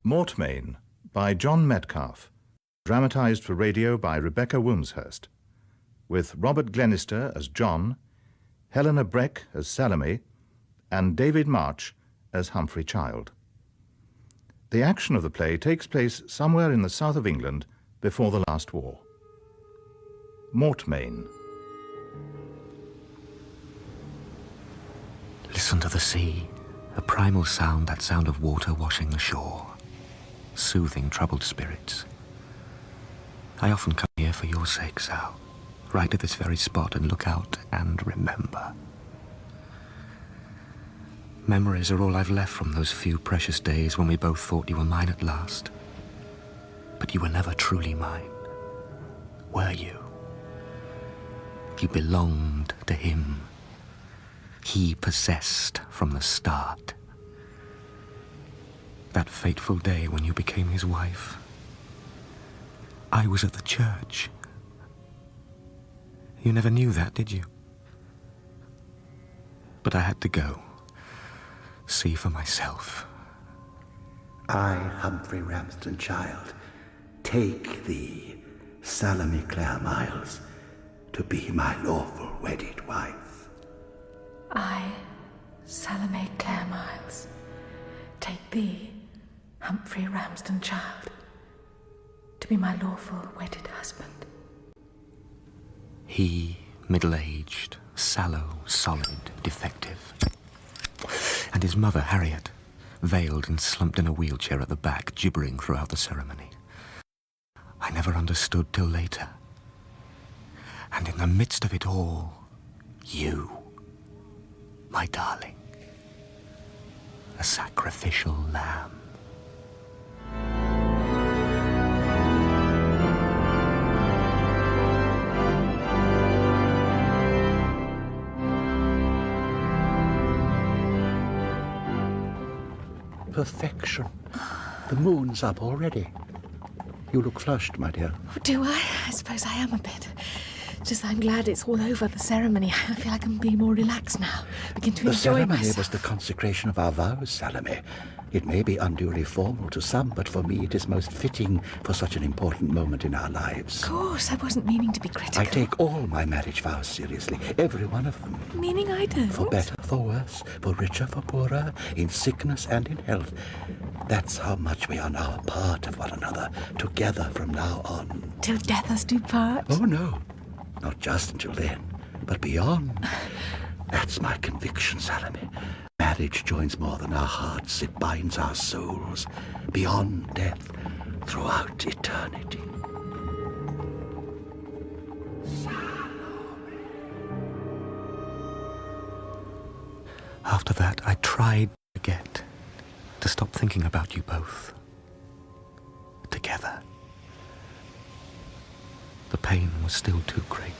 Mortmain by John Metcalfe, dramatised for radio by Rebecca Wilmshurst, with Robert Glenister as John, Helena Breck as Salome, and David March as Humphrey Child. The action of the play takes place somewhere in the south of England before the last war. Mortmain. Listen to the sea, a primal sound, that sound of water washing the shore, soothing troubled spirits. I often come here for your sake, Sal, right at this very spot, and look out and remember. Memories are all I've left from those few precious days when we both thought you were mine at last. But you were never truly mine, were you? You belonged to him. He possessed from the start. That fateful day when you became his wife, I was at the church. You never knew that, did you? But I had to go. See for myself. I, Humphrey Child, take thee, Salome Clare Miles, to be my lawful wedded wife. I, Salome Clare Miles, take thee, Humphrey Child, to be my lawful wedded husband. He, middle-aged, sallow, solid, defective. And his mother, Harriet, veiled and slumped in a wheelchair at the back, gibbering throughout the ceremony. I never understood till later. And in the midst of it all, you, my darling, a sacrificial lamb. Perfection. The moon's up already. You look flushed, my dear. Oh, do I? I suppose I am a bit. Just I'm glad it's all over, the ceremony. I feel I can be more relaxed now. Begin to enjoy myself. The ceremony was the consecration of our vows, Salome. It may be unduly formal to some, but for me it is most fitting for such an important moment in our lives. Of course, I wasn't meaning to be critical. I take all my marriage vows seriously, every one of them. Meaning I don't? For better, for worse, for richer, for poorer, in sickness and in health. That's how much we are now a part of one another, together from now on. Till death us do part? Oh, no. Not just until then, but beyond. That's my conviction, Salome. Marriage joins more than our hearts. It binds our souls beyond death, throughout eternity. After that, I tried to forget, to stop thinking about you both. Together. The pain was still too great.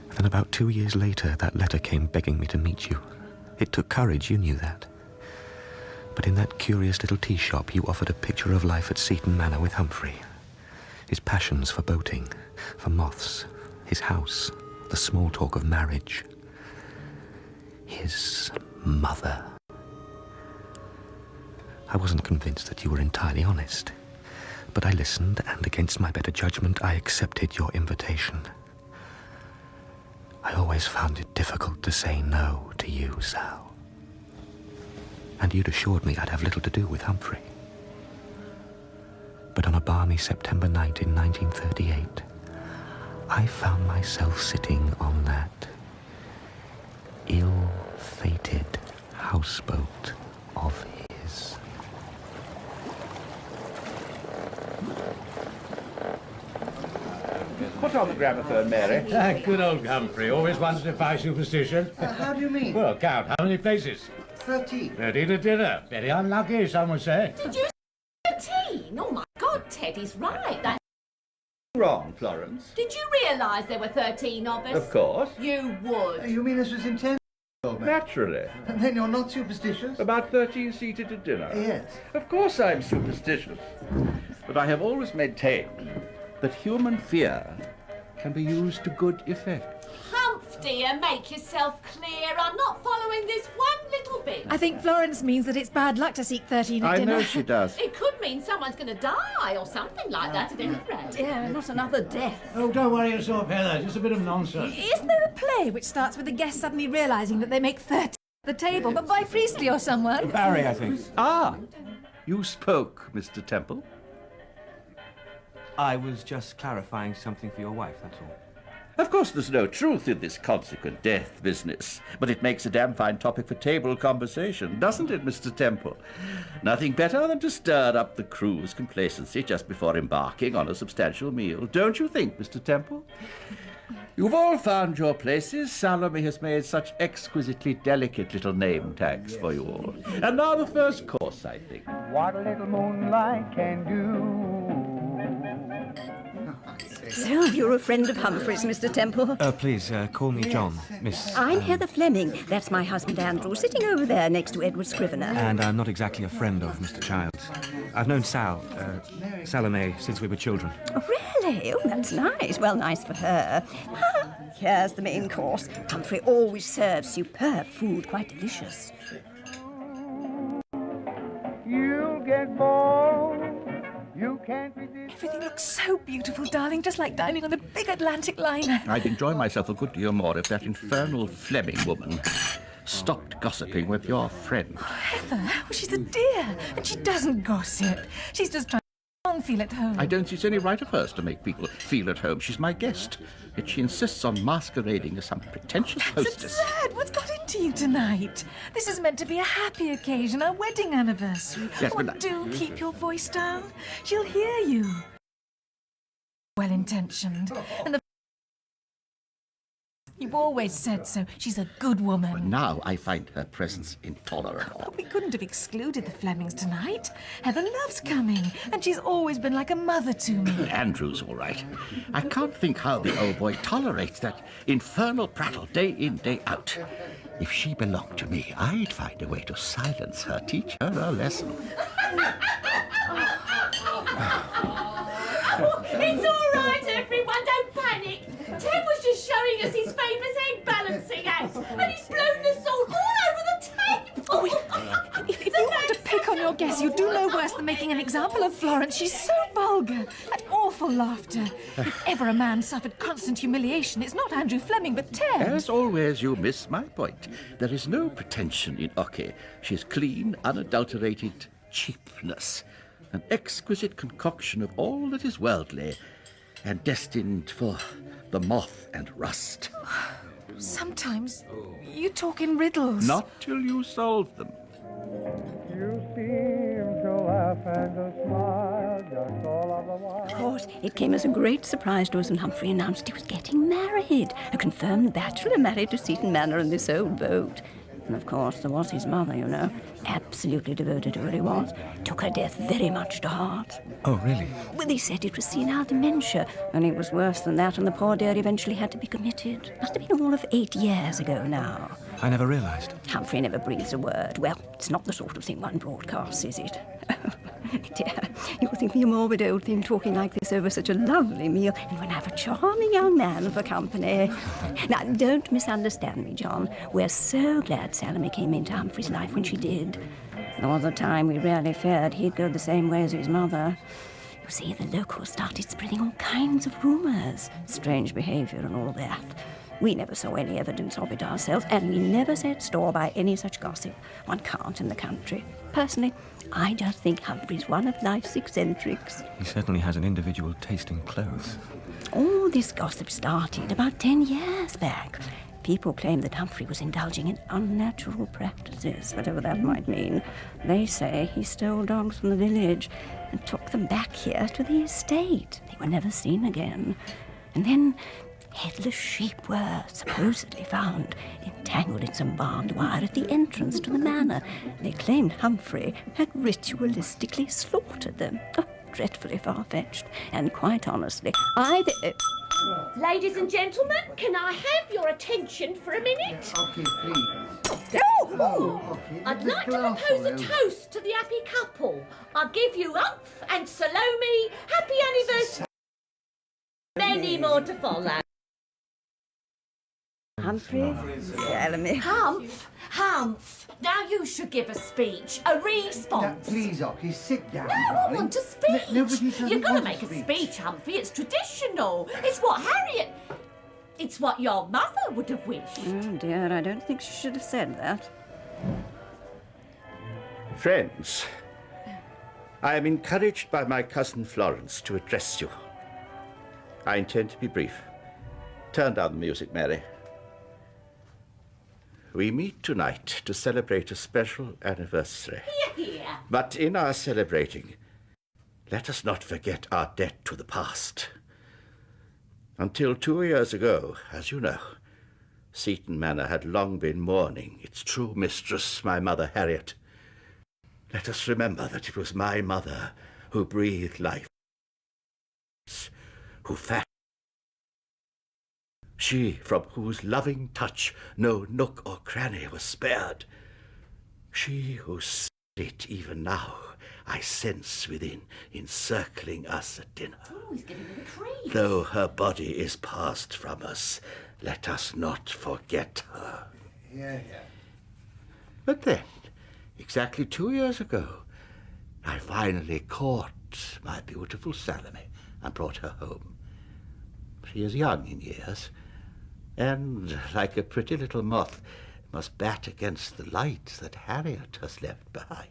Then about 2 years later, that letter came begging me to meet you. It took courage, you knew that. But in that curious little tea shop, you offered a picture of life at Seaton Manor with Humphrey. His passions for boating, for moths, his house, the small talk of marriage. His mother. I wasn't convinced that you were entirely honest. But I listened, and against my better judgment, I accepted your invitation. I always found it difficult to say no to you, Sal. And you'd assured me I'd have little to do with Humphrey. But on a balmy September night in 1938, I found myself sitting on that ill-fated houseboat of his. Put on the gramophone, Mary. Good old Humphrey. Always wanted to defy superstition. How do you mean? Well, count. How many places? 13. 30 to dinner. Very unlucky, some would say. Did you say 13? Oh, my God, Teddy's right. That's Wrong, Florence. Did you realise there were 13 of us? Of course. You would. You mean this was intended, old man? Naturally. And then you're not superstitious? About 13 seated at dinner. Yes. Of course I'm superstitious. But I have always maintained that human fear can be used to good effect. Humph, dear, make yourself clear. I'm not following this one little bit. I think Florence means that it's bad luck to seek 13 at I dinner. know she does. It could mean someone's going to die or something like that at any rate. Dear, not another death. Oh, don't worry yourself, Heather. Just a bit of nonsense. Isn't there a play which starts with the guests suddenly realising that they make 30 at the table, but by Priestley or someone? Barry, I think. Ah, you spoke, Mr. Temple. I was just clarifying something for your wife, that's all. Of course, there's no truth in this consequent death business, but it makes a damn fine topic for table conversation, doesn't it, Mr. Temple? Nothing better than to stir up the crew's complacency just before embarking on a substantial meal, don't you think, Mr. Temple? You've all found your places. Salome has made such exquisitely delicate little name tags for you all. And now the first course, I think. What a little moonlight can do. So, you're a friend of Humphrey's, Mr. Temple? Please, call me John, Miss... I'm Heather Fleming. That's my husband, Andrew, sitting over there next to Edward Scrivener. And I'm not exactly a friend of Mr. Child's. I've known Salome, since we were children. Oh, really? Oh, that's nice. Well, nice for her. Here's the main course. Humphrey always serves superb food, quite delicious. You'll get bored. You can't resist. Everything looks so beautiful, darling, just like dining on a big Atlantic liner. I'd enjoy myself a good deal more if that infernal Fleming woman stopped gossiping with your friend. Heather, well, she's a dear, and she doesn't gossip. She's just trying to feel at home. I don't see it's any right of hers to make people feel at home. She's my guest. Yet she insists on masquerading as some pretentious That's hostess. absurd. What's got into you tonight? This is meant to be a happy occasion, our wedding anniversary. Yes, Oh, but do keep your voice down. She'll hear you. Well-intentioned. And you've always said so. She's a good woman. Now I find her presence intolerable. But we couldn't have excluded the Flemings tonight. Heather loves coming, and she's always been like a mother to me. Andrew's all right. I can't think how the old boy tolerates that infernal prattle day in, day out. If she belonged to me, I'd find a way to silence her, teach her a lesson. It's all right, everyone, don't panic. Ted was just showing us his famous egg balancing act, and he's blown the salt all over the table. Oh, if you want to pick on your guests, you do no worse than making an example of Florence. She's so vulgar. That awful laughter. If ever a man suffered constant humiliation, it's not Andrew Fleming, but Ted. As always, you miss my point. There is no pretension in Oke. She's clean, unadulterated cheapness. An exquisite concoction of all that is worldly and destined for the moth and rust. Sometimes you talk in riddles. Not till you solve them. You seem to laugh and to smile just all of the while. Of course, it came as a great surprise to us when Humphrey announced he was getting married. A confirmed bachelor married to Seaton Manor in this old boat. And of course, there was his mother, you know, absolutely devoted to her he was. Took her death very much to heart. Oh, really? Well, they said it was senile dementia, and it was worse than that, and the poor dear eventually had to be committed. Must have been all of 8 years ago now. I never realised. Humphrey never breathes a word. Well, it's not the sort of thing one broadcasts, is it? Dear, you'll think me a morbid old thing talking like this over such a lovely meal, and when I have a charming young man for company. Now, don't misunderstand me, John. We're so glad Salome came into Humphrey's life when she did. There was a time we really feared he'd go the same way as his mother. You see, the locals started spreading all kinds of rumours, strange behaviour and all that. We never saw any evidence of it ourselves, and we never set store by any such gossip. One can't in the country. Personally, I just think Humphrey's one of life's eccentrics. He certainly has an individual taste in clothes. All this gossip started about 10 years back. People claim that Humphrey was indulging in unnatural practices, whatever that might mean. They say he stole dogs from the village and took them back here to the estate. They were never seen again. And then headless sheep were supposedly found entangled in some barbed wire at the entrance to the manor. They claimed Humphrey had ritualistically slaughtered them. Oh, dreadfully far-fetched. And quite honestly, Ladies and gentlemen, can I have your attention for a minute? Okay, please. Oh, I'd like to propose a toast to the happy couple. I'll give you Humph and Salome. Happy anniversary. Many more to follow. Humphrey, Salome. Humph, now you should give a speech, a response. Please, Ocky, sit down. No, I darling. want a speech. Nobody doesn't You've got to want make a speech. speech, Humphrey. It's traditional. It's what Harriet... It's what your mother would have wished. Oh, dear, I don't think she should have said that. Friends, I am encouraged by my cousin Florence to address you. I intend to be brief. Turn down the music, Mary. We meet tonight to celebrate a special anniversary. Here. But in our celebrating, let us not forget our debt to the past. Until 2 years ago, as you know, Seaton Manor had long been mourning its true mistress, my mother Harriet. Let us remember that it was my mother who breathed life, who fashioned. She from whose loving touch no nook or cranny was spared. She whose spirit even now I sense within, encircling us at dinner. Oh, he's giving me the creep. Though her body is passed from us, let us not forget her. Yeah. But then, exactly 2 years ago, I finally caught my beautiful Salome and brought her home. She is young in years, and, like a pretty little moth, must bat against the light that Harriet has left behind.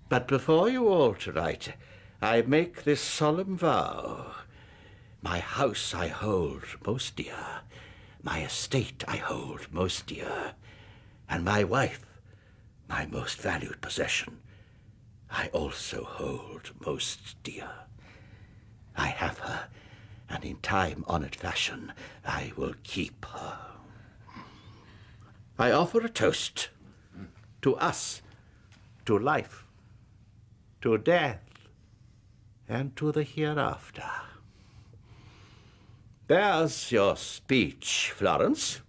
But before you all tonight, I make this solemn vow. My house I hold most dear, my estate I hold most dear, and my wife, my most valued possession, I also hold most dear. I have her, and in time-honored fashion, I will keep her. I offer a toast to us, to life, to death, and to the hereafter. There's your speech, Florence.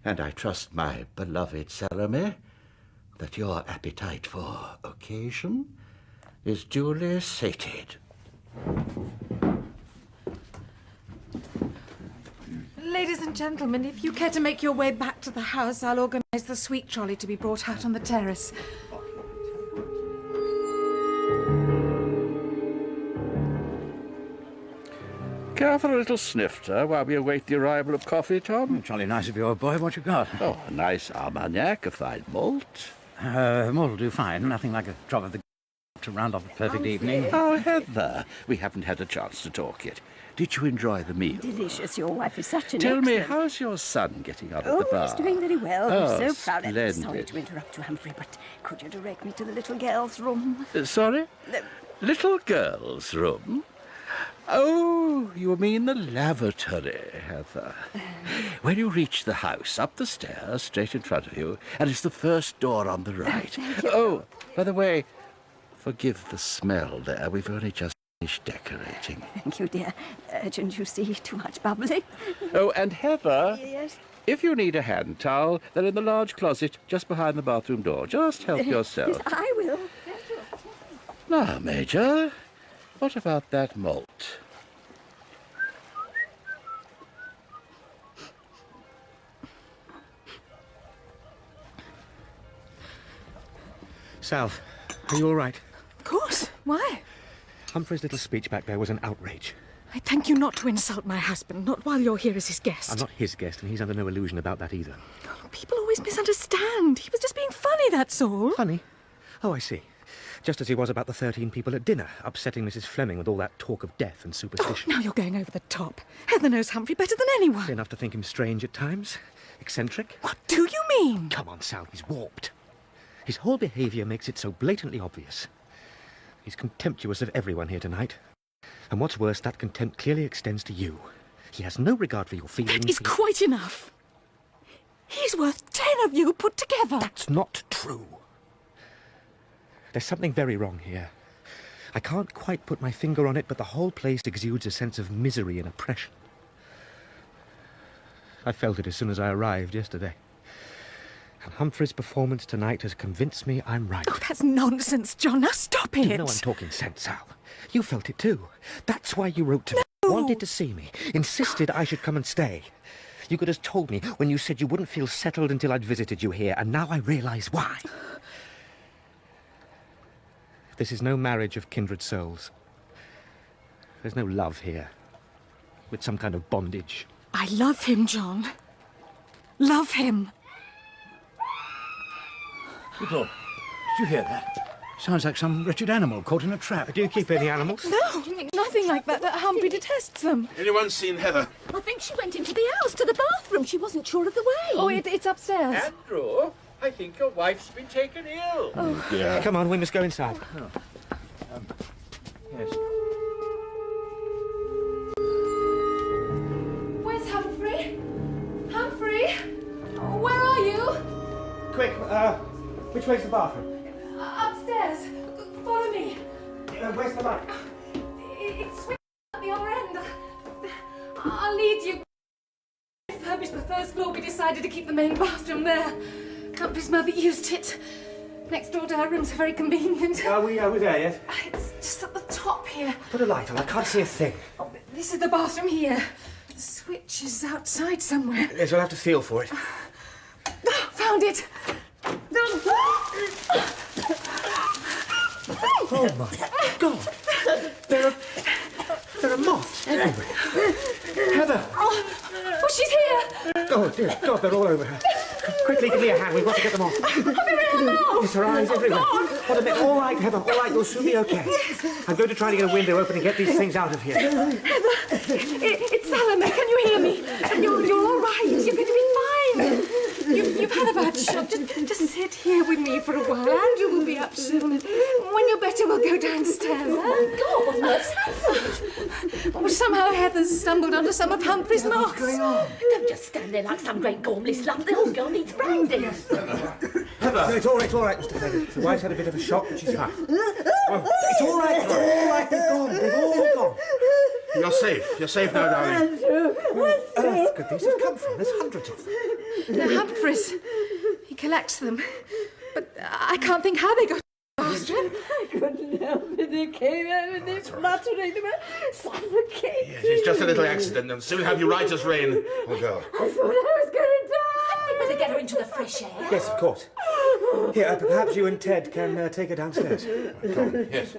And I trust, my beloved Salome, that your appetite for occasion is duly sated. Ladies and gentlemen, if you care to make your way back to the house, I'll organise the sweet trolley to be brought out on the terrace. Care for a little snifter while we await the arrival of coffee, Tom? Jolly nice of you, old boy. What you got? Oh, a nice Armagnac, a fine malt. Malt will do fine. Nothing like a drop of the to round off a perfect evening. Oh, Heather, we haven't had a chance to talk yet. Did you enjoy the meal? Delicious. Your wife is such an Tell me, excellent... how's your son getting on at Oh, the bar? he's doing very well. Oh, I'm so proud. splendid. Sorry to interrupt you, Humphrey, but could you direct me to the little girl's room? Sorry? No. Little girl's room? Oh, you mean the lavatory, Heather. When you reach the house, up the stairs, straight in front of you, and it's the first door on the right. Oh, by the way, forgive the smell there. We've only just finished decorating. Thank you, dear. Urgent, you see, too much bubbly. Oh, and Heather, Yes. if you need a hand towel, they're in the large closet just behind the bathroom door. Just help yourself. Yes, I will. Now, Major, what about that malt? Sal, are you all right? Of course. Why? Humphrey's little speech back there was an outrage. I thank you not to insult my husband, not while you're here as his guest. I'm not his guest, and he's under no illusion about that either. People always misunderstand. He was just being funny, that's all. Funny? Oh, I see. Just as he was about the 13 people at dinner, upsetting Mrs. Fleming with all that talk of death and superstition. Oh, now you're going over the top. Heather knows Humphrey better than anyone. Enough to think him strange at times. Eccentric. What do you mean? Come on, Sal, he's warped. His whole behaviour makes it so blatantly obvious. He's contemptuous of everyone here tonight. And what's worse, that contempt clearly extends to you. He has no regard for your feelings. That is quite enough. He's worth 10 of you put together. That's not true. There's something very wrong here. I can't quite put my finger on it, but the whole place exudes a sense of misery and oppression. I felt it as soon as I arrived yesterday. And Humphrey's performance tonight has convinced me I'm right. Oh, that's nonsense, John. Now stop it. You know I'm talking sense, Sal. You felt it too. That's why you wrote to me. Wanted to see me. Insisted I should come and stay. You could have told me when you said you wouldn't feel settled until I'd visited you here, and now I realise why. This is no marriage of kindred souls. There's no love here. With some kind of bondage. I love him, John. Love him. Good Lord. Did you hear that? Sounds like some wretched animal caught in a trap. Do you keep any animals? No, nothing like that. Humphrey detests them. Anyone seen Heather? I think she went into the house to the bathroom. She wasn't sure of the way. Oh, it's upstairs. Andrew, I think your wife's been taken ill. Oh, dear. Come on, we must go inside. Yes. Where's Humphrey? Humphrey? Where are you? Quick, which way's the bathroom? Upstairs. Follow me. Where's the light? It's swinging at the other end. I'll lead you. We refurbished the first floor. We decided to keep the main bathroom there. Humphrey's mother used it. Next door to her rooms are very convenient. Are we there yet? It's just at the top here. Put a light on, I can't see a thing. Oh, this is the bathroom here. The switch is outside somewhere. Yes, we'll have to feel for it. Found it. Oh my God! There are moths everywhere. Heather! Oh, she's here! Oh dear God, they're all over her. Quickly, give me a hand. We've got to get them off. Yes, her eyes everywhere. What a minute. All right, Heather. All right, you'll soon be okay. I'm going to try to get a window open and get these things out of here. Heather, it's Salome. Can you hear me? You're all right. You're going to be fine. You've had a bad shock. Just sit here with me for a while. Andrew will be up soon. And when you're better, we'll go downstairs. Oh, God, what's happened? Oh, somehow Heather's stumbled onto some of Humphrey's moths. What's going on? Don't just stand there like some great gormless slump. The whole girl needs brandy. Heather! No, it's all right, Mr. Fleming. The wife's had a bit of a shock, but she's fine. Oh, it's all right, they've gone. They've all gone. You're safe now, darling. Where on earth could these have come from? There's hundreds of them. They're Humphrey's. He collects them. But I can't think how they got to the bathroom. I couldn't help it. They came out with this fluttering. They were suffocating. Yes, it's just a little accident, and soon have you right as rain. Oh, girl. I thought I was going to die. We better get her into the fresh air. Yes, of course. Here, perhaps you and Ted can take her downstairs. Come on, yes.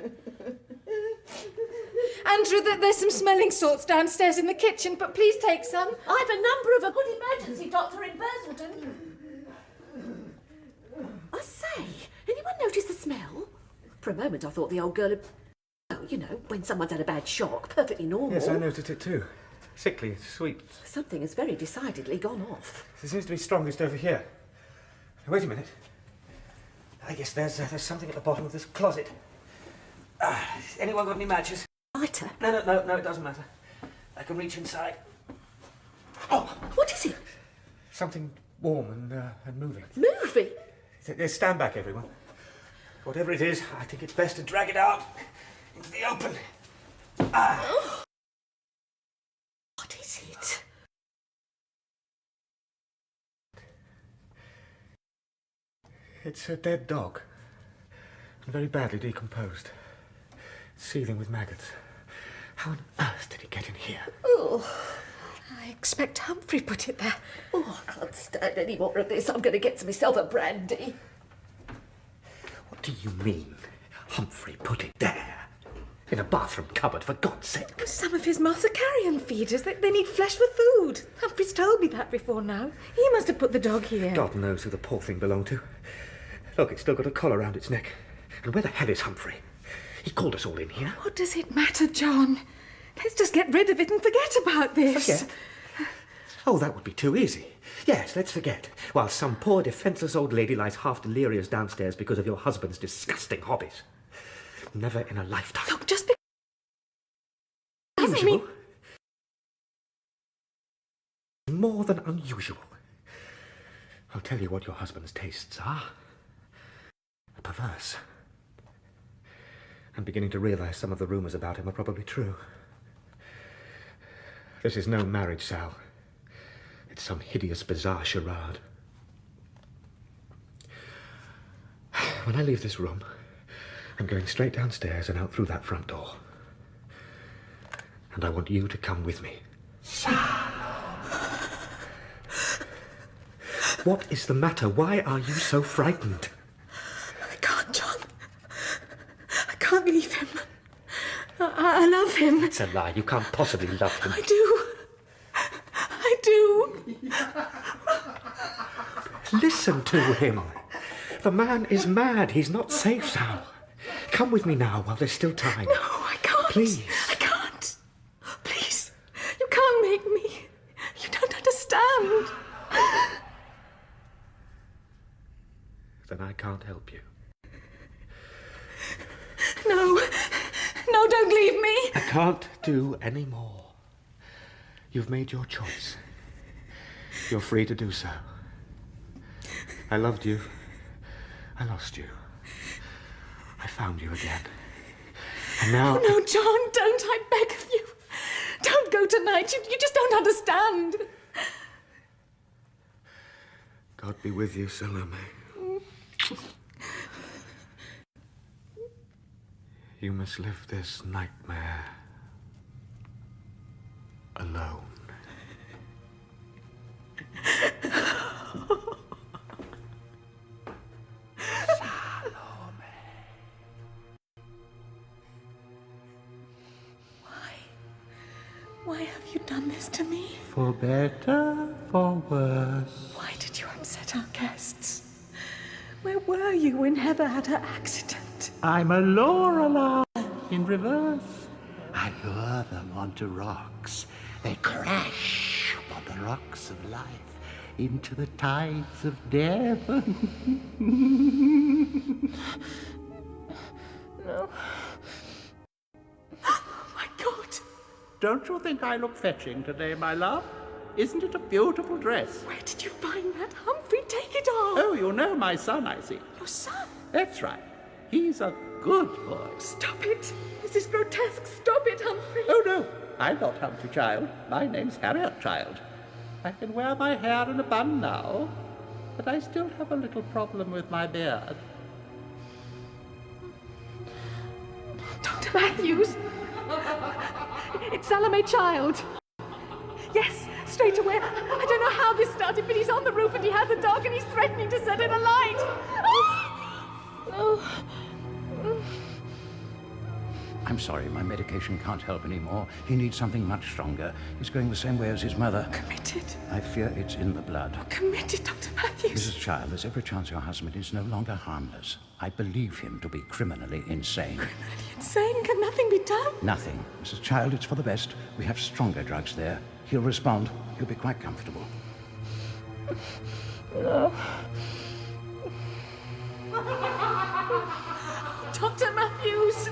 Andrew, there's some smelling salts downstairs in the kitchen, but please take some. I have a number of a good emergency doctor in Burselton. I say, anyone notice the smell? For a moment I thought the old girl had... Oh, you know, when someone's had a bad shock, perfectly normal. Yes, I noticed it too. Sickly, sweet. Something has very decidedly gone off. It seems to be strongest over here. Wait a minute. I guess there's something at the bottom of this closet. Anyone got any matches? Lighter? No, it doesn't matter. I can reach inside. Oh, what is it? Something warm and moving. Moving? Stand back, everyone. Whatever it is, I think it's best to drag it out into the open. Oh. What is it? It's a dead dog. And very badly decomposed. Seething with maggots. How on earth did it get in here? Oh. I expect Humphrey put it there. Oh, I can't stand any more of this. I'm going to get myself a brandy. What do you mean? Humphrey put it there? In a bathroom cupboard, for God's sake. Some of his moths are carrion feeders. They need flesh for food. Humphrey's told me that before now. He must have put the dog here. God knows who the poor thing belonged to. Look, it's still got a collar round its neck. And where the hell is Humphrey? He called us all in here. What does it matter, John? Let's just get rid of it and forget about this. Forget? Oh, that would be too easy. Yes, let's forget. While some poor defenceless old lady lies half delirious downstairs because of your husband's disgusting hobbies. Never in a lifetime. Look, just because... Unusual? More than unusual. I'll tell you what your husband's tastes are. Perverse. I'm beginning to realise some of the rumours about him are probably true. This is no marriage, Sal. It's some hideous, bizarre charade. When I leave this room, I'm going straight downstairs and out through that front door. And I want you to come with me. What is the matter? Why are you so frightened? I can't, John. I can't leave him. I love him. It's a lie. You can't possibly love him. I do. I do. Listen to him. The man is mad. He's not safe, Sal. Come with me now while there's still time. No, I can't. Please. I can't. Please. You can't make me. You don't understand. Then I can't help you. No. No, don't leave me. I can't do any more. You've made your choice. You're free to do so. I loved you. I lost you. I found you again. And now... Oh, no, John, don't, I beg of you. Don't go tonight. You just don't understand. God be with you, Salome. You must live this nightmare alone. Why have you done this to me? For better, for worse. Why did you upset our guests? Where were you when Heather had her accident? I'm a Lorelei in reverse. I lure them onto rocks. They crash upon the rocks of life into the tides of death. No. Oh, my God. Don't you think I look fetching today, my love? Isn't it a beautiful dress? Where did you find that, Humphrey? Take it off. Oh, you know my son, I see. Your son? That's right. He's a good boy. Stop it. This is grotesque. Stop it, Humphrey. Oh, no. I'm not Humphrey Child. My name's Harriet Child. I can wear my hair in a bun now, but I still have a little problem with my beard. Dr. Matthews! It's Salome Child. Yes, straight away. I don't know how this started, but he's on the roof and he has a dog and he's threatening to set it alight. Oh! I'm sorry, my medication can't help anymore. He needs something much stronger. He's going the same way as his mother. Committed. I fear it's in the blood. Committed, Dr. Matthews. Mrs. Child, there's every chance your husband is no longer harmless. I believe him to be criminally insane. Criminally insane? Can nothing be done? Nothing. Mrs. Child, it's for the best. We have stronger drugs there. He'll respond. He'll be quite comfortable. No. Dr. Matthews!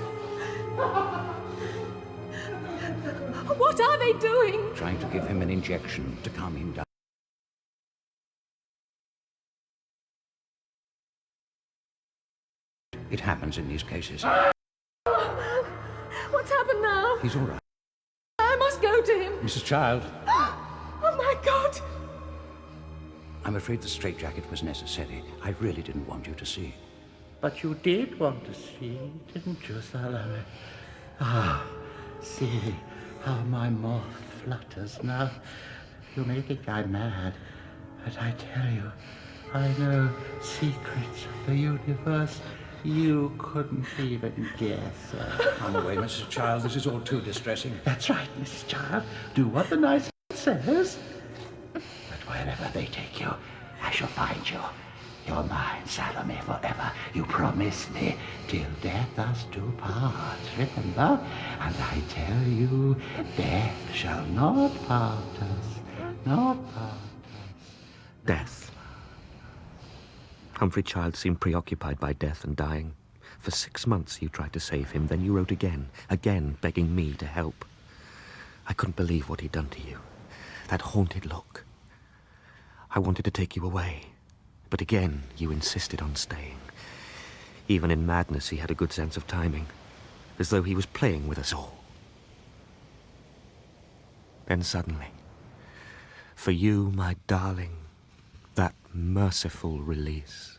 What are they doing? Trying to give him an injection to calm him down. It happens in these cases. What's happened now? He's all right. I must go to him. Mrs. Child, Oh, my God! I'm afraid the straitjacket was necessary. I really didn't want you to see. But you did want to see, didn't you, Salome? Ah, see how my moth flutters now. You may think I'm mad, but I tell you, I know secrets of the universe you couldn't even guess. Come away, Mrs. Child. This is all too distressing. That's right, Mrs. Child. Do what the nice says. But wherever they take you, I shall find you. You're mine, Salome, forever. You promised me, till death us do part, remember? And I tell you, death shall not part us, not part us. Death. Humphrey Child seemed preoccupied by death and dying. For 6 months you tried to save him, then you wrote again, begging me to help. I couldn't believe what he'd done to you. That haunted look. I wanted to take you away. But again, you insisted on staying. Even in madness, he had a good sense of timing, as though he was playing with us all. Then suddenly, for you, my darling, that merciful release.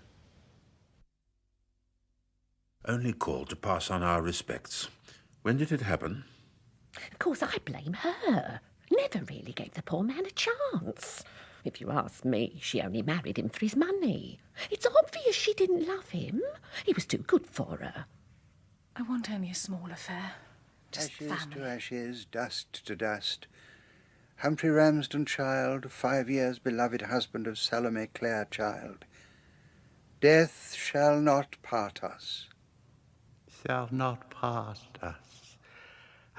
Only called to pass on our respects. When did it happen? Of course, I blame her. Never really gave the poor man a chance. If you ask me, she only married him for his money. It's obvious she didn't love him. He was too good for her. I want only a small affair. Just ashes family. to ashes, dust to dust. Humphrey Ramsden Child, 5 years beloved husband of Salome Child. Death shall not part us. Shall not part us.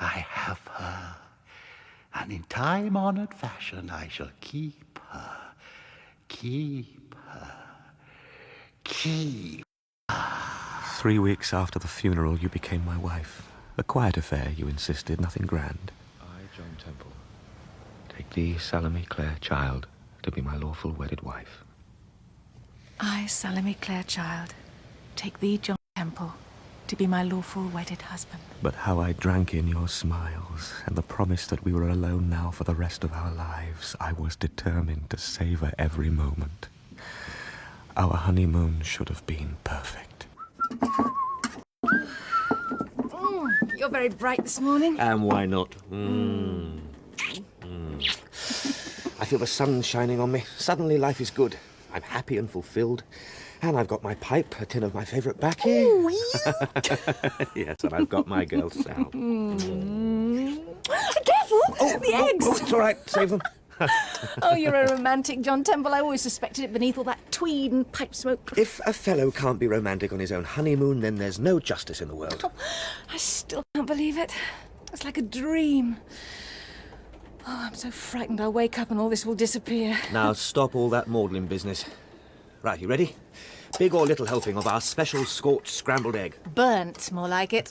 I have her, and in time-honoured fashion I shall keep her, keep her, keep her. 3 weeks after the funeral, you became my wife. A quiet affair, you insisted, nothing grand. I, John Temple, take thee, Salome Child, to be my lawful wedded wife. I, Salome Child, take thee, John Temple, to be my lawful wedded husband. But how I drank in your smiles, and the promise that we were alone now for the rest of our lives. I was determined to savour every moment. Our honeymoon should have been perfect. You're very bright this morning. And why not? I feel the sun shining on me. Suddenly life is good. I'm happy and fulfilled. And I've got my pipe, a tin of my favourite baccy. Yes, and I've got my girl Sal. Careful! The eggs! Oh, it's all right. Save them. Oh, you're a romantic, John Temple. I always suspected it beneath all that tweed and pipe smoke. If a fellow can't be romantic on his own honeymoon, then there's no justice in the world. Oh, I still can't believe it. It's like a dream. Oh, I'm so frightened I'll wake up and all this will disappear. Now stop all that maudlin business. Right, you ready? Big or little helping of our special scorched scrambled egg. Burnt, more like it.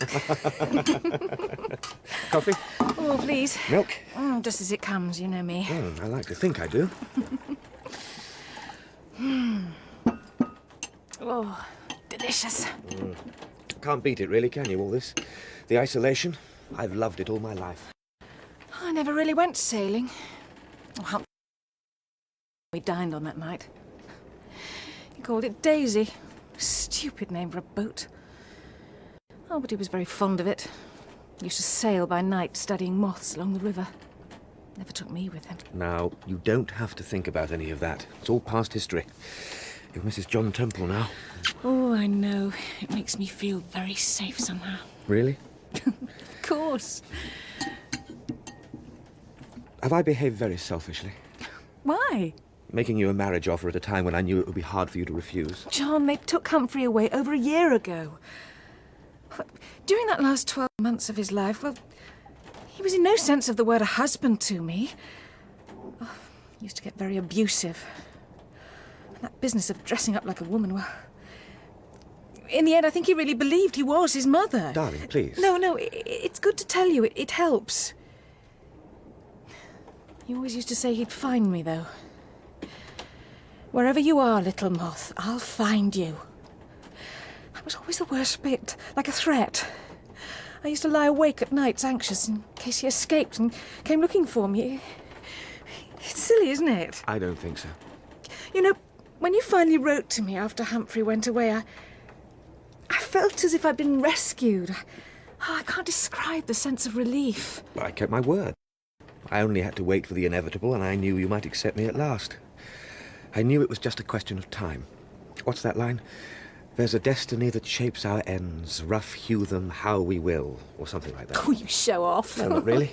Coffee? Oh, please. Milk? Just as it comes, you know me. I like to think I do. Oh, delicious. Can't beat it, really, can you, all this? The isolation? I've loved it all my life. I never really went sailing. Oh, we dined on that night. He called it Daisy. Stupid name for a boat. Oh, but he was very fond of it. Used to sail by night, studying moths along the river. Never took me with him. Now, you don't have to think about any of that. It's all past history. You're Mrs. John Temple now. Oh, I know. It makes me feel very safe somehow. Really? Of course. Have I behaved very selfishly? Why? Making you a marriage offer at a time when I knew it would be hard for you to refuse. John, they took Humphrey away over a year ago. During that last 12 months of his life, well, he was in no sense of the word a husband to me. Oh, he used to get very abusive. And that business of dressing up like a woman, well... In the end, I think he really believed he was his mother. Darling, please. No, it's good to tell you. It helps. He always used to say he'd find me, though. Wherever you are, little moth, I'll find you. That was always the worst bit, like a threat. I used to lie awake at nights, anxious, in case he escaped and came looking for me. It's silly, isn't it? I don't think so. You know, when you finally wrote to me after Humphrey went away, I felt as if I'd been rescued. Oh, I can't describe the sense of relief. I kept my word. I only had to wait for the inevitable, and I knew you might accept me at last. I knew it was just a question of time. What's that line? There's a destiny that shapes our ends, rough hew them how we will, or something like that. Oh, you show off. No, not really.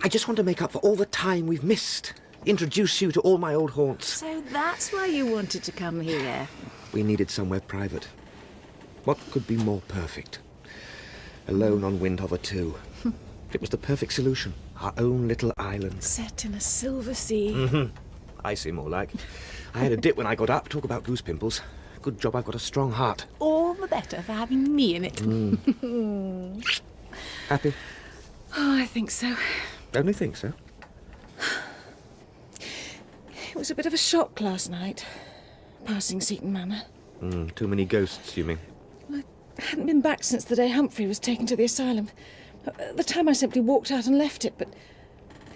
I just want to make up for all the time we've missed. Introduce you to all my old haunts. So that's why you wanted to come here? We needed somewhere private. What could be more perfect? Alone on Windhover too. It was the perfect solution. Our own little island. Set in a silver sea. Mm-hmm. I see more like. I had a dip when I got up. Talk about goose pimples. Good job I've got a strong heart. All the better for having me in it. Happy? Oh, I think so. Only think so? It was a bit of a shock last night, passing Seaton Manor. Too many ghosts, you mean? I hadn't been back since the day Humphrey was taken to the asylum. At the time I simply walked out and left it, but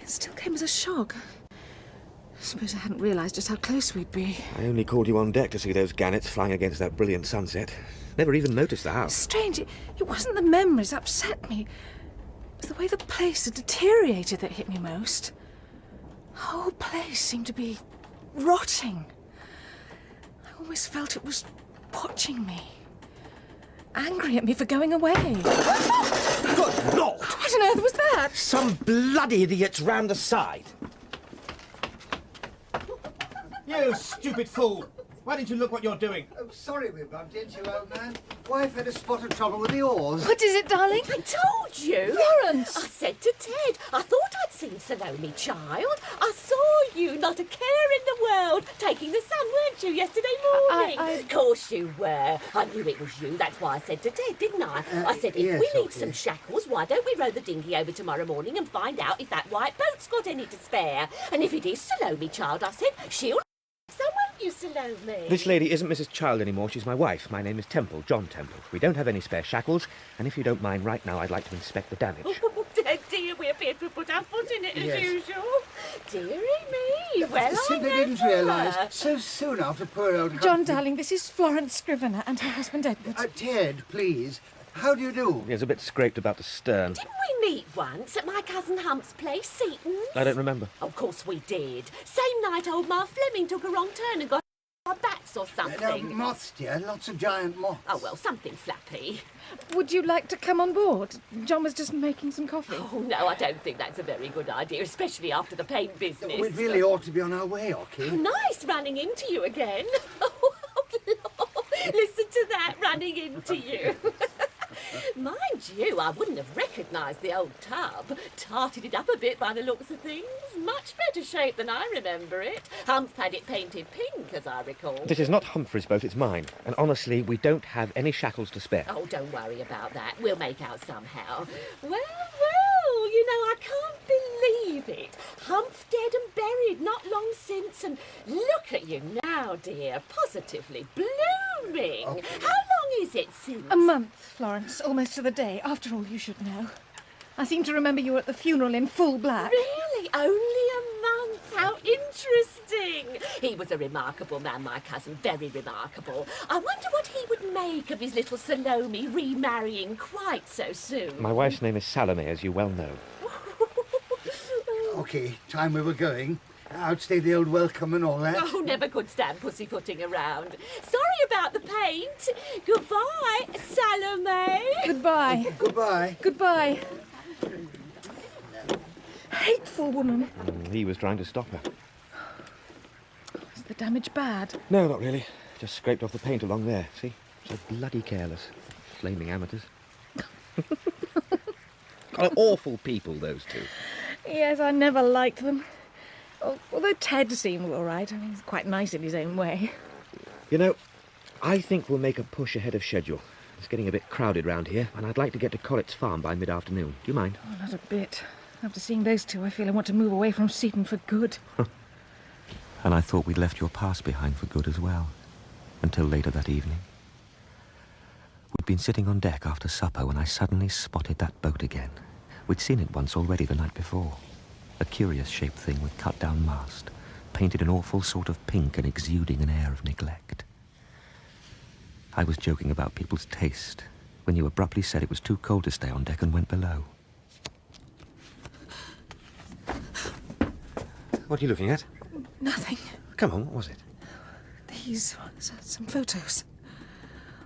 it still came as a shock. I suppose I hadn't realised just how close we'd be. I only called you on deck to see those gannets flying against that brilliant sunset. Never even noticed the house. Strange, it wasn't the memories that upset me. It was the way the place had deteriorated that hit me most. The whole place seemed to be rotting. I almost felt it was watching me. Angry at me for going away. Good Lord! What on earth was that? Some bloody idiots round the side. You stupid fool! Why didn't you look what you're doing? Oh, sorry we bumped into you, old man. Wife had a spot of trouble with the oars. What is it, darling? I told you. Florence! I said to Ted, I thought I'd seen Salome Child. I saw you, not a care in the world, taking the sun, weren't you, yesterday morning? Of course you were. I knew it was you. That's why I said to Ted, didn't I? I said, if yes, we need okay. some shackles, why don't we row the dinghy over tomorrow morning and find out if that white boat's got any to spare? And if it is Salome Child, I said, she'll so won't you, Salome? This lady isn't Mrs. Child anymore. She's my wife. My name is Temple, John Temple. We don't have any spare shackles, and if you don't mind, right now I'd like to inspect the damage. Oh, dear, we appear to have put our foot in it as Yes. usual. Dearie me, well, I Simply didn't never. realise so soon after poor old John, Humphrey. darling, this is Florence Scrivener and her husband Edward. Ted, please. How do you do? He was a bit scraped about the stern. Didn't we meet once at my cousin Hump's place, Seaton's? I don't remember. Of course we did. Same night old Ma Fleming took a wrong turn and got our bats or Now, something. moths, dear. Lots of giant moths. Oh, well, something flappy. Would you like to come on board? John was just making some coffee. Oh, no, I don't think that's a very good idea, especially after the paint business. We really ought to be on our way, Ocky. Nice running into you again. Oh, Lord. Listen to that, running into you. Mind you, I wouldn't have recognised the old tub. Tarted it up a bit by the looks of things. Much better shape than I remember it. Humph had it painted pink, as I recall. This is not Humphrey's boat, it's mine. And honestly, we don't have any shackles to spare. Oh, don't worry about that. We'll make out somehow. Well, you know, I can't believe it. Humph dead and buried not long since, and look at you now, dear. Positively blooming. Oh. How long is it since? A month, Florence, almost to the day. After all, you should know. I seem to remember you were at the funeral in full black. Really? Only a month? How interesting. He was a remarkable man, my cousin, very remarkable. I wonder what he would make of his little Salome remarrying quite so soon. My wife's name is Salome, as you well know. Okay, time we were going. Outstay the old welcome and all that. Oh, never could stand pussyfooting around. Sorry about the paint. Goodbye, Salome. Goodbye. Goodbye. Goodbye. Hateful woman. He was trying to stop her. Is the damage bad? No, not really. Just scraped off the paint along there, see? So bloody careless. Flaming amateurs. God, awful people, those two. Yes, I never liked them. Although Ted seemed all right. I mean, he's quite nice in his own way. You know, I think we'll make a push ahead of schedule. It's getting a bit crowded round here, and I'd like to get to Collett's farm by mid-afternoon. Do you mind? Oh, not a bit. After seeing those two, I feel I want to move away from Seaton for good. And I thought we'd left your past behind for good as well. Until later that evening. We'd been sitting on deck after supper when I suddenly spotted that boat again. We'd seen it once already the night before. A curious-shaped thing with cut-down mast, painted an awful sort of pink and exuding an air of neglect. I was joking about people's taste when you abruptly said it was too cold to stay on deck and went below. What are you looking at? Nothing. Come on, what was it? These, some photos.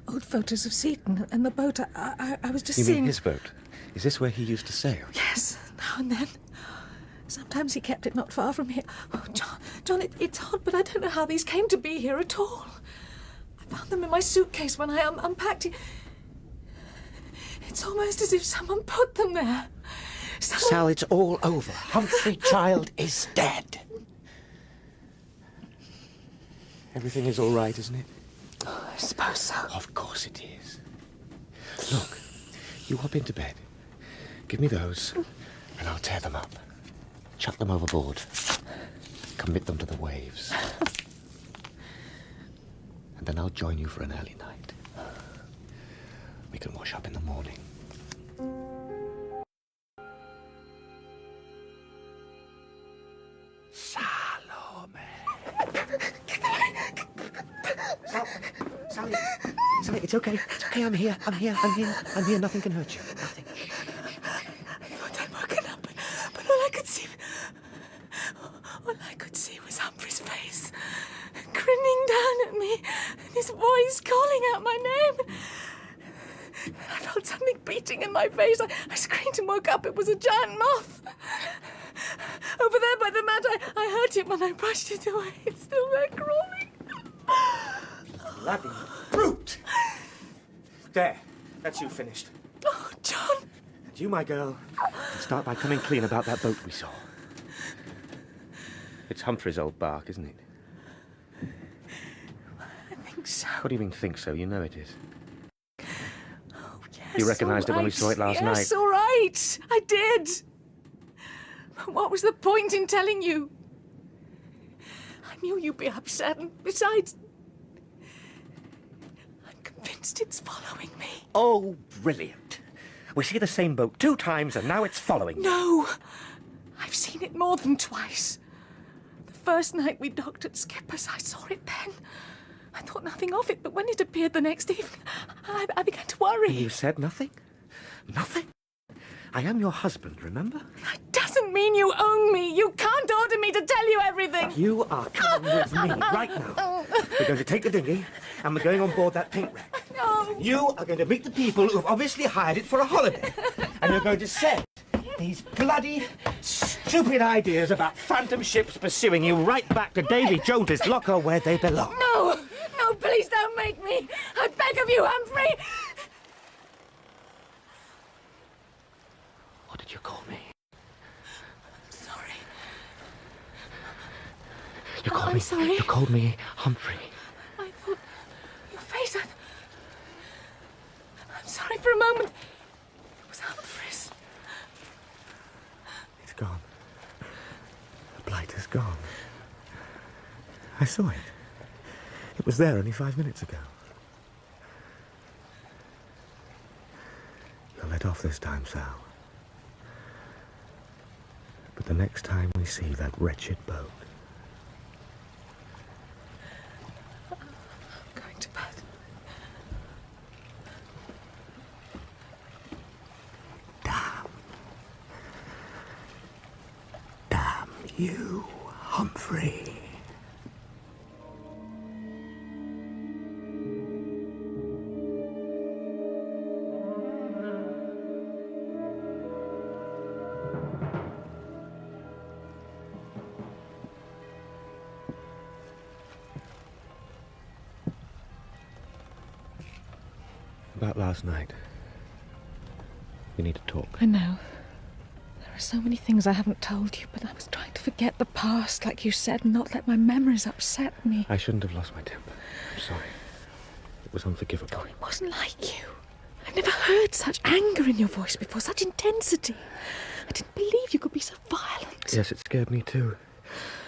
Old photos of Seaton and the boat. I was just You seeing... mean his boat? Is this where he used to sail? Yes, now and then. Sometimes he kept it not far from here. Oh, John, it's odd, but I don't know how these came to be here at all. I found them in my suitcase when I unpacked it. It's almost as if someone put them there. Sal, it's all over. Humphrey Child is dead. Everything is all right, isn't it? Oh, I suppose so. Of course it is. Look, you hop into bed. Give me those, and I'll tear them up. Chuck them overboard. Commit them to the waves. And then I'll join you for an early night. We can wash up in the morning. Salome. Sally, it's okay. It's okay, I'm here. I'm here. Nothing can hurt you. Nothing. I thought I'd woken up, but all I could see... All down at me, and his voice calling out my name. I felt something beating in my face. I screamed and woke up. It was a giant moth. Over there by the mat, I heard it when I brushed it away. It's still there crawling. Bloody brute! There, that's you finished. Oh, John! And you, my girl, can start by coming clean about that boat we saw. It's Humphrey's old bark, isn't it? I think so. What do you mean, think so? You know it is. Oh, yes, You recognised it when we saw it last night? Yes, all right. I did. But what was the point in telling you? I knew you'd be upset, and besides, I'm convinced it's following me. Oh, brilliant. We see the same boat 2 times, and now it's following you. No! I've seen it more than twice. The first night we docked at Skipper's, I saw it then. I thought nothing of it, but when it appeared the next evening, I began to worry. And you said nothing? Nothing? I am your husband, remember? That doesn't mean you own me. You can't order me to tell you everything. You are coming with me right now. We're going to take the dinghy, and we're going on board that paint wreck. No. You are going to meet the people who've obviously hired it for a holiday. And you're going to send these bloody, stupid ideas about phantom ships pursuing you right back to Davy Jones's locker where they belong. No! No, please don't make me. I beg of you, Humphrey. What did you call me? Sorry. I'm sorry. You called me Humphrey. I thought... Your face, I'm sorry for a moment. It was Humphrey's. It's gone. The blight is gone. I saw it. It was there only 5 minutes ago. You're let off this time, Sal. But the next time we see that wretched boat... I'm going to bed. Damn you, Humphrey. About last night. We need to talk. I know. There are so many things I haven't told you, but I was trying to forget the past, like you said, and not let my memories upset me. I shouldn't have lost my temper. I'm sorry. It was unforgivable. Oh, it wasn't like you. I've never heard such anger in your voice before, such intensity. I didn't believe you could be so violent. Yes, it scared me too.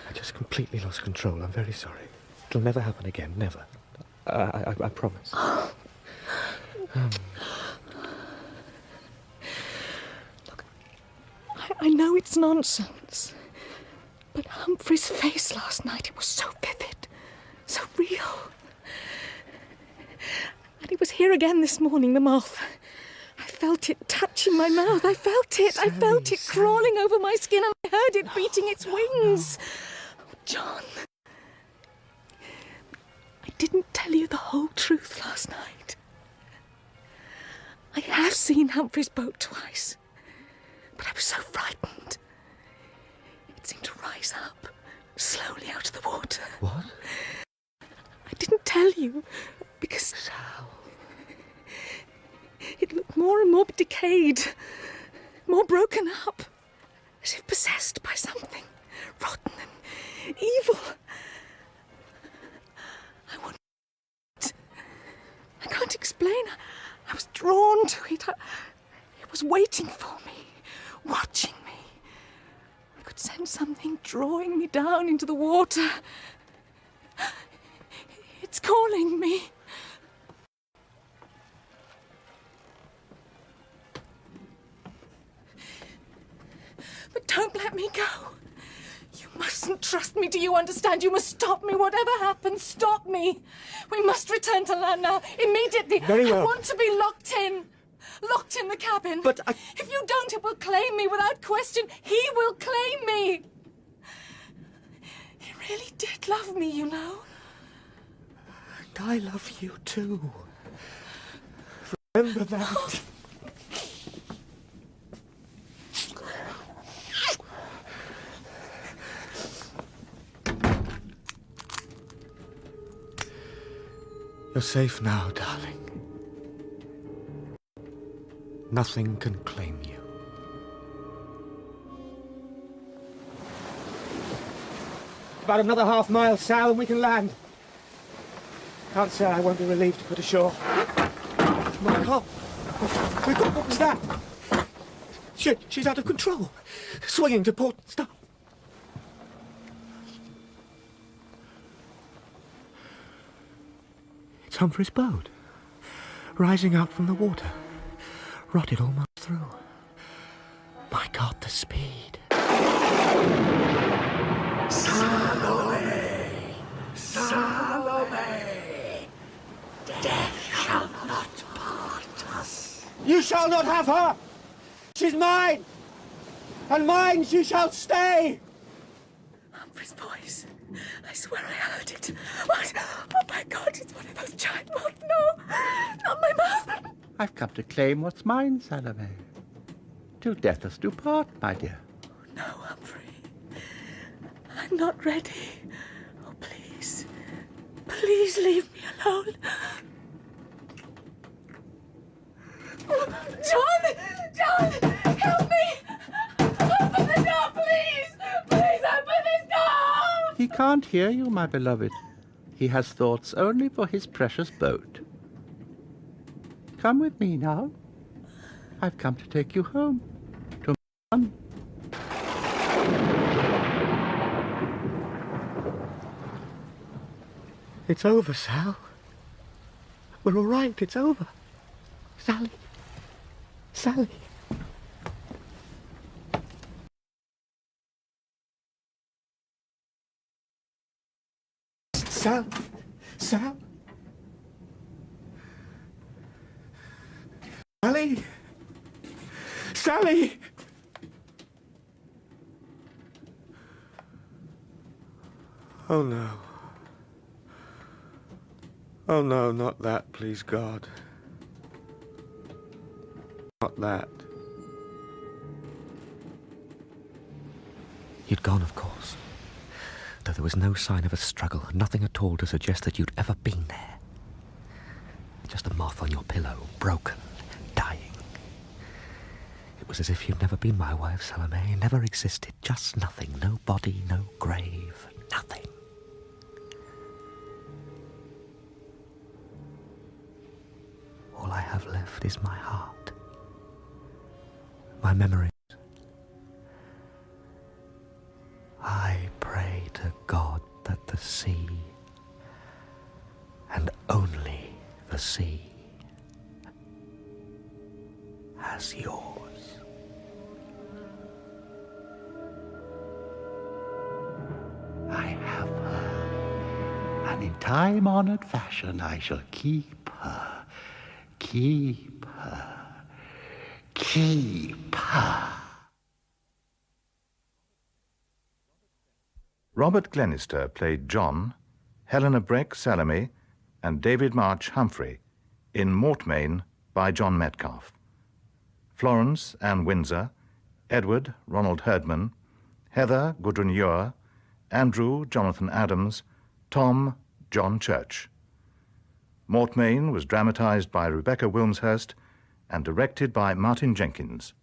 I just completely lost control. I'm very sorry. It'll never happen again. Never. I promise. Look, I know it's nonsense, but Humphrey's face last night, it was so vivid, so real. And he was here again this morning, the moth. I felt it touching my mouth. I felt it. I felt it crawling over my skin, and I heard it beating its wings. Oh, John. I didn't tell you the whole truth last night. I have seen Humphrey's boat twice, but I was so frightened. It seemed to rise up, slowly out of the water. What? I didn't tell you, because... Sal. It looked more and more decayed, more broken up, as if possessed by something rotten and evil. I can't explain. I was drawn to it. It was waiting for me, watching me. I could sense something drawing me down into the water. It's calling me. But don't let me go. You mustn't trust me, do you understand? You must stop me, whatever happens, stop me. We must return to land now, immediately. Very well. I want to be locked in the cabin. But If you don't, it will claim me without question. He will claim me. He really did love me, you know. I love you too. Remember that. You're safe now, darling. Nothing can claim you. About another half-mile, Sal, and we can land. Can't say I won't be relieved to put ashore. My God! What was that? She's out of control. Swinging to port. Stop. It's Humphrey's boat. Rising out from the water. Rotted almost through. My God, the speed. Salome! Salome! Death shall not part us. You shall not have her! She's mine! And mine she shall stay! Humphrey's voice. I swear I heard it. What? Oh, my God, it's one of those giant moths. No, not my mouth. I've come to claim what's mine, Salome. Till death us do part, my dear. No, Humphrey. I'm not ready. Oh, please. Please leave me alone. John! Help me! Open the door, please! Please open this door! He can't hear you, my beloved. He has thoughts only for his precious boat. Come with me now. I've come to take you home. To my son. It's over, Sal. We're all right. It's over. Sally. Sally. Sal. Sal. Sally. Sally. Oh, no. Oh, no, not that, please, God. Not that. You'd gone, of course. Though there was no sign of a struggle, nothing at all to suggest that you'd ever been there. Just a moth on your pillow, broken, dying. It was as if you'd never been my wife, Salome, never existed, just nothing, no body, no grave, nothing. All I have left is my heart, my memories. I pray to God that the sea, and only the sea, has yours. I have her, and in time-honored fashion I shall keep her, keep her, keep her. Robert Glenister played John, Helena Breck Salome, and David March Humphrey in Mortmain by John Metcalfe. Florence and Windsor, Edward Ronald Herdman, Heather Gudrun, Andrew Jonathan Adams, Tom John Church. Mortmain was dramatised by Rebecca Wilmshurst and directed by Martin Jenkins.